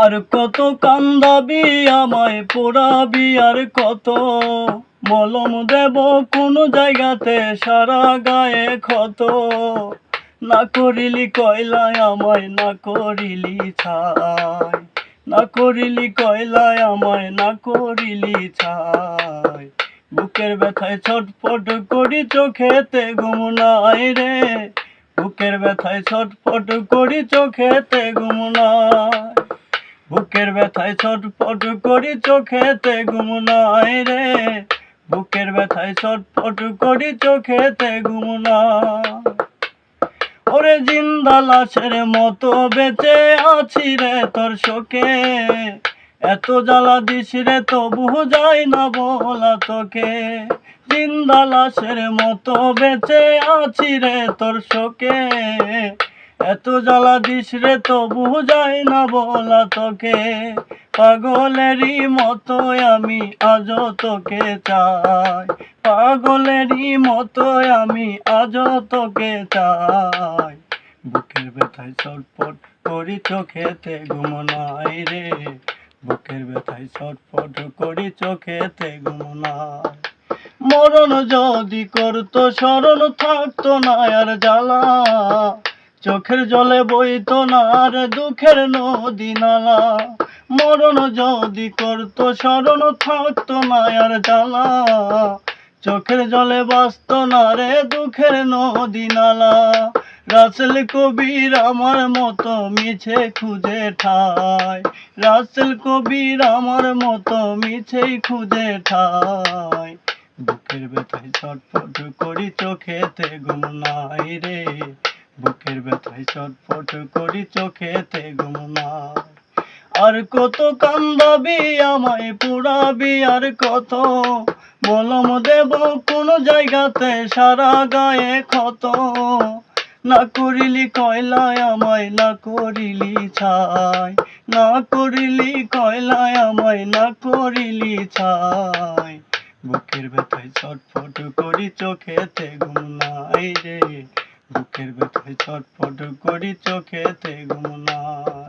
আর কত কান্দাবি আমায় পোড়াবি, আর কত মলম দেব কোন জায়গাতে সারা গায়ে ক্ষত। না করিলি কয়লায় আমায়, না করিলি ছাই, না করিলি কয়লায় আমায়, না করিলি ছাই। বুকের ব্যথায় ছটফট করি, চোখেতে ঘুম নাই রে। বুকের ব্যথায় ছটফট করি, চোখেতে ঘুম নাই। বুকের ব্যথায় ছটফট করি, চোখেতে ঘুম নাই রে। বুকের ব্যথায় ছটফট করি, চোখেতে ঘুম নাই। ওরে জিন্দা লাশের মতো বেঁচে আছি রে তোর শোকে। এত জ্বালা দিস রে তবু যায় না বলা তোকে। জিন্দা লাশের মতো বেঁচে আছি রে তোর শোকে। এত জ্বালা দিস রে তবু যায় না বলা তোকে। পাগলেরই মতো আমি আজও তোকে চাই, পাগলেরই মতো আমি আজও তোকে চাই। বুকের ব্যথায় ছটফট করি, চোখেতে ঘুম নাই রে। বুকের ব্যথায় ছটফট করি, চোখেতে ঘুম নাই। মরণ যদি করতো স্মরণ থাকতো না আর জ্বালা। চোখের জলে বইতো না আর দুঃখের নদী নালা। মরণ যদি করতো স্মরণ থাকতো না আর জ্বালা। চোখের জলে বাসতো না রে দুঃখের নদী নালা। রাসেল কবির আমার মতো মিছে খুঁজে ঠাই, রাসেল কবির আমার মতো মিছেই খুঁজে ঠাই। বুকের ব্যথায় ছটফট করি, চোখেতে ঘুম নাই রে। বুকের ব্যথায় ছটফট করি, চোখেতে ঘুম নাই। আর কত কান্দাবি আমায় পোড়াবি, আর কত মলম দেব কোন জায়গাতে সারা গায়ে ক্ষত। না করিলি কয়লায় আমায়, না করিলি ছাই, না করিলি কয়লায় আমায়, না করিলি ছাই। বুকের ব্যথায় ছটফট করি, চোখেতে ঘুম নাই রে। বুকের ব্যথায় ছটফট করি, চোখেতে ঘুম নাই।